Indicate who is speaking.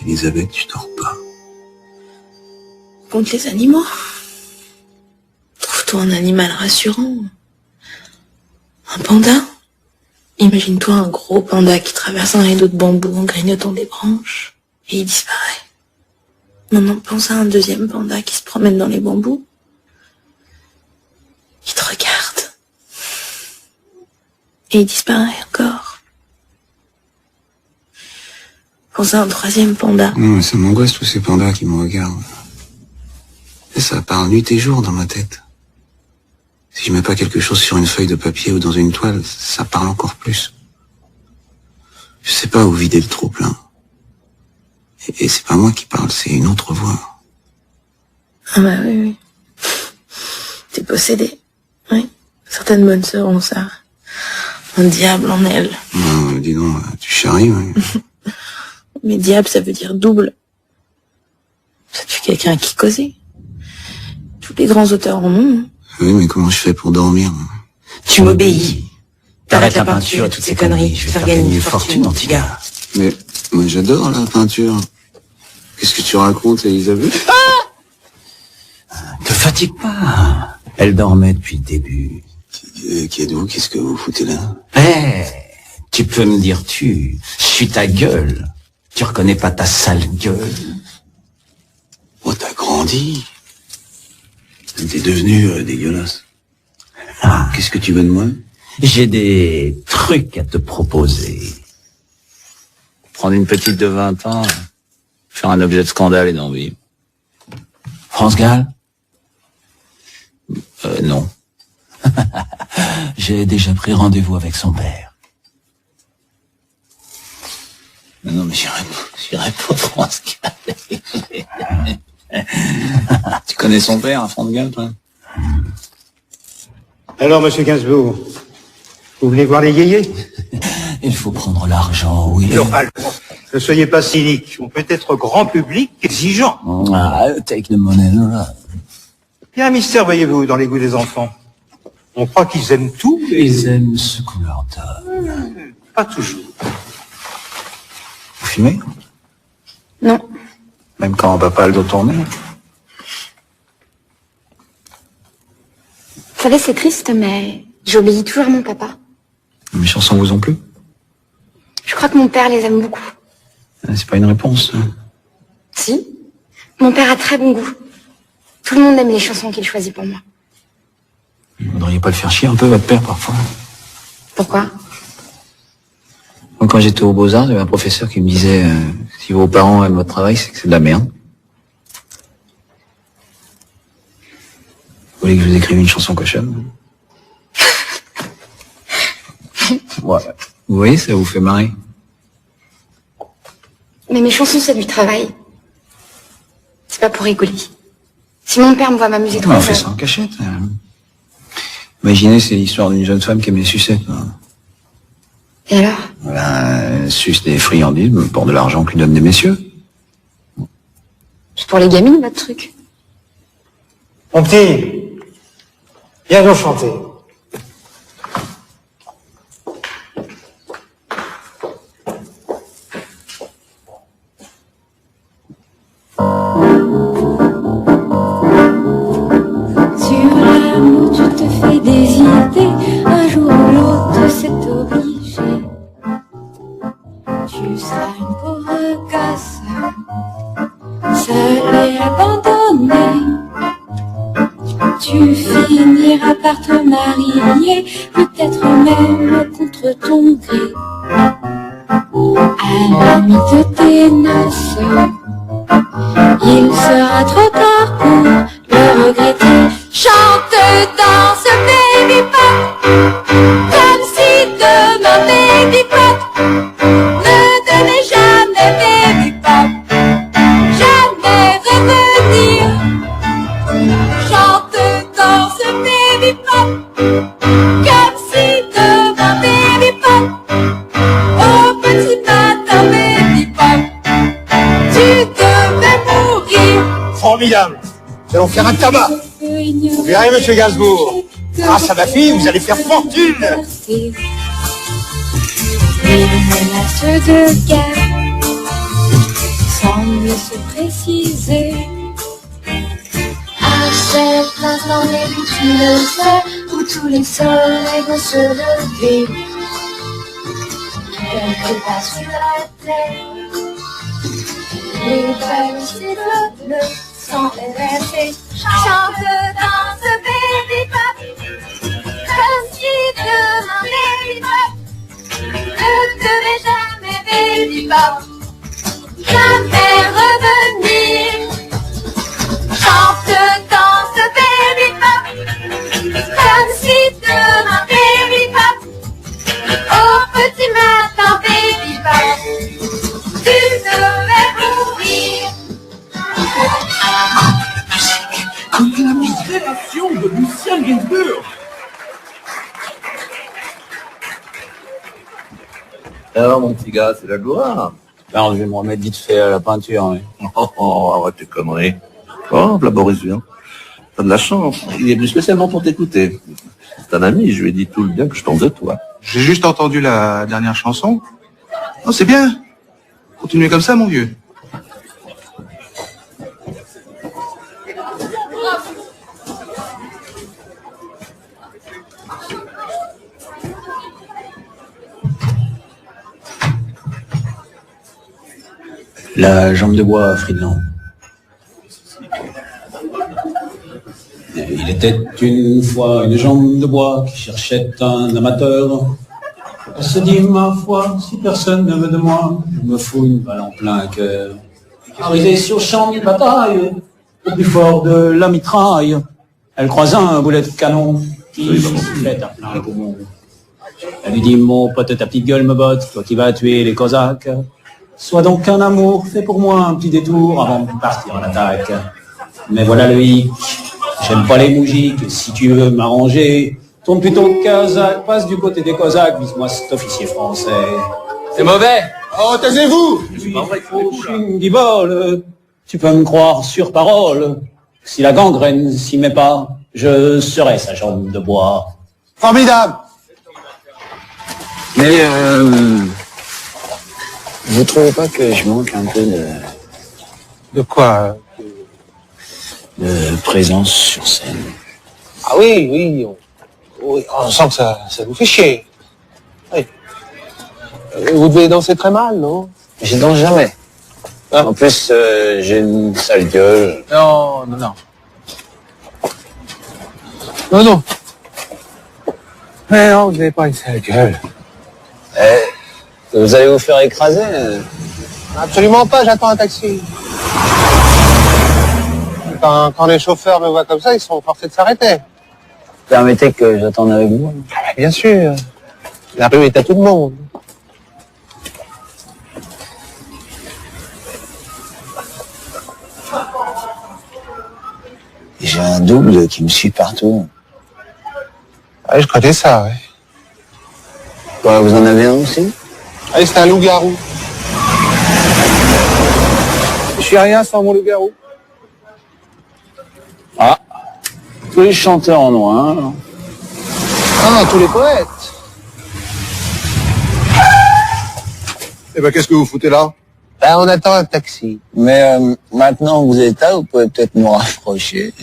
Speaker 1: Elisabeth, tu dors pas.
Speaker 2: Contre les animaux. Trouve-toi un animal rassurant. Un panda. Imagine-toi un gros panda qui traverse un rideau de bambou en grignotant des branches. Et il disparaît. Maintenant, pense à un deuxième panda qui se promène dans les bambous. Il te regarde. Et il disparaît encore. Pense à un troisième panda.
Speaker 1: Non, mais ça m'angoisse tous ces pandas qui me regardent. Et ça parle nuit et jour dans ma tête. Si je mets pas quelque chose sur une feuille de papier ou dans une toile, ça parle encore plus. Je sais pas où vider le trop-plein. Et c'est pas moi qui parle, c'est une autre voix.
Speaker 2: Ah bah oui. T'es possédé. Oui. Certaines bonnes sœurs ont ça. Un diable en elles.
Speaker 1: Non, dis donc, tu charries, ouais.
Speaker 2: Mais diable, ça veut dire double. Ça te fait quelqu'un à qui causer. Tous les grands auteurs en ont.
Speaker 1: Oui, mais comment je fais pour dormir?
Speaker 3: Tu m'obéis. T'arrêtes la peinture et toutes ces conneries. Je vais faire gagner une fortune en tigard.
Speaker 1: Mais moi j'adore la peinture. Qu'est-ce que tu racontes, Elisabeth?
Speaker 3: Te fatigue pas. Elle dormait depuis le début.
Speaker 1: Qui êtes-vous? Qu'est-ce que vous foutez là?
Speaker 3: Tu peux me dire tu. Je suis ta gueule. Tu reconnais pas ta sale gueule?
Speaker 1: Oh, t'as grandi. T'es devenu dégueulasse. Qu'est-ce que tu veux de moi?
Speaker 3: J'ai des trucs à te proposer.
Speaker 4: Prendre une petite de 20 ans, faire un objet de scandale et d'en vivre.
Speaker 3: France Gall?
Speaker 4: Non.
Speaker 3: J'ai déjà pris rendez-vous avec son père.
Speaker 4: Non, mais j'irai pas France Gall. Tu connais son père, France Gall, toi?
Speaker 5: Alors, monsieur Gainsbourg, vous voulez voir les yéyés?
Speaker 3: Il faut prendre l'argent, oui.
Speaker 5: Ne soyez pas cynique. On peut être grand public exigeant.
Speaker 3: Take the money, là.
Speaker 5: Il y a un mystère, voyez-vous, dans les goûts des enfants. On croit qu'ils aiment tout.
Speaker 3: Ils aiment ce qu'on leur donne.
Speaker 5: Pas toujours.
Speaker 1: Vous fumez?
Speaker 2: Non.
Speaker 1: Même quand papa a le dos tourné?
Speaker 6: Vous savez, c'est triste, mais j'obéis toujours à mon papa.
Speaker 1: Mes chansons vous ont plu?
Speaker 6: Je crois que mon père les aime beaucoup.
Speaker 1: C'est pas une réponse.
Speaker 6: Si. Mon père a très bon goût. Tout le monde aime les chansons qu'il choisit pour moi.
Speaker 1: Vous voudriez pas le faire chier un peu, votre père, parfois?
Speaker 6: Pourquoi?
Speaker 1: Moi, quand j'étais au Beaux-Arts, il y avait un professeur qui me disait si vos parents aiment votre travail, c'est que c'est de la merde. Vous voulez que je vous écrive une chanson cochonne? Ouais. Vous voyez, ça vous fait marrer.
Speaker 6: Mais mes chansons, c'est du travail. C'est pas pour rigoler. Si mon père me voit m'amuser trop,
Speaker 1: On fait ça en cachette. Imaginez, c'est l'histoire d'une jeune femme qui aime les sucettes.
Speaker 6: Et alors?
Speaker 1: Elle suce des friandises pour de l'argent que lui donnent des messieurs.
Speaker 6: C'est pour les gamines, votre truc.
Speaker 5: Mon petit, viens donc chanter.
Speaker 7: Sur l'amour, tu te fais des idées. Un jour ou l'autre, c'est obligé. Tu seras une pauvre gosse, seule et abandonnée. Tu finiras par te marier, peut-être même contre ton gré. À la nuit de tes noces, il sera trop tard pour le regretter. Chante, danse, baby pop, comme si demain, baby pop. Ne donnez jamais, baby pop, jamais revenir. Chante, danse, baby pop, comme si demain, baby pop. Oh petit matin, baby pop, tu devais mourir.
Speaker 5: Formidable. Nous allons faire un tabac. Vous verrez, monsieur Gainsbourg. Grâce à ma fille, vous allez faire fortune.
Speaker 7: Les menaces de guerre, sans mieux se préciser. À cet instant début, tu le sais, où tous les soleils vont se lever. Quelque part sur la terre, les vagues sifflent le sang est chante dans ce baby pop, comme si demain baby pop ne devait jamais baby pop, jamais revenir. Chante dans ce baby pop, comme si demain baby pop, au petit matin baby pop, tu devais mourir.
Speaker 8: Comme la révélation de Lucien Gainsbourg.
Speaker 9: Alors, mon petit gars, c'est la gloire.
Speaker 4: Alors, je vais me remettre vite fait à la peinture. Oui.
Speaker 9: Oh, arrête tes conneries. Oh, la Boris vient. T'as de la chance. Il est venu spécialement pour t'écouter. C'est un ami, je lui ai dit tout le bien que je pense de toi.
Speaker 5: J'ai juste entendu la dernière chanson. Oh, c'est bien. Continuez comme ça, mon vieux.
Speaker 4: La jambe de bois, Friedland. Il était une fois une jambe de bois qui cherchait un amateur. Elle se dit, ma foi, si personne ne veut de moi, je me fous une balle en plein cœur. Arrivée sur le champ de bataille, au plus fort de la mitraille, elle croisa un boulet de canon qui sifflait à plein poumon. Elle lui dit, mon pote, ta petite gueule me botte, toi qui vas tuer les Cosaques. Sois donc un amour, fais pour moi un petit détour avant de partir en attaque. Mais voilà le hic, j'aime pas les moujiks, si tu veux m'arranger, tourne plutôt au Kazakh, passe du côté des Cosaques, vise-moi cet officier français.
Speaker 8: C'est mauvais.
Speaker 5: Oh, taisez-vous!
Speaker 4: Dis bol, tu peux me croire sur parole, si la gangrène s'y met pas, je serai sa jambe de bois.
Speaker 5: Formidable!
Speaker 1: Mais vous trouvez pas que je manque un peu
Speaker 5: De quoi?
Speaker 1: de présence sur scène?
Speaker 5: Ah oui, oui, on sent que ça vous fait chier. Oui. Vous devez danser très mal, non?
Speaker 1: Je danse jamais.
Speaker 5: Ah.
Speaker 1: En plus, j'ai une sale gueule.
Speaker 5: Non. Non. Mais non, vous n'avez pas une sale gueule.
Speaker 1: Vous allez vous faire écraser?
Speaker 5: Absolument pas, j'attends un taxi. Quand les chauffeurs me voient comme ça, ils sont forcés de s'arrêter.
Speaker 1: Permettez que j'attende avec vous.
Speaker 5: Bien sûr. La rue est à tout le monde.
Speaker 1: J'ai un double qui me suit partout.
Speaker 5: Ouais, je connais ça, ouais.
Speaker 1: Quoi, vous en avez un aussi?
Speaker 5: Allez, c'est un loup-garou. Je suis rien sans mon loup-garou.
Speaker 4: Ah, tous les chanteurs en ont un. Alors.
Speaker 5: Ah, tous les poètes. Eh ben, qu'est-ce que vous foutez là? Ben, on attend un taxi.
Speaker 1: Mais maintenant que vous êtes là, vous pouvez peut-être nous rapprocher.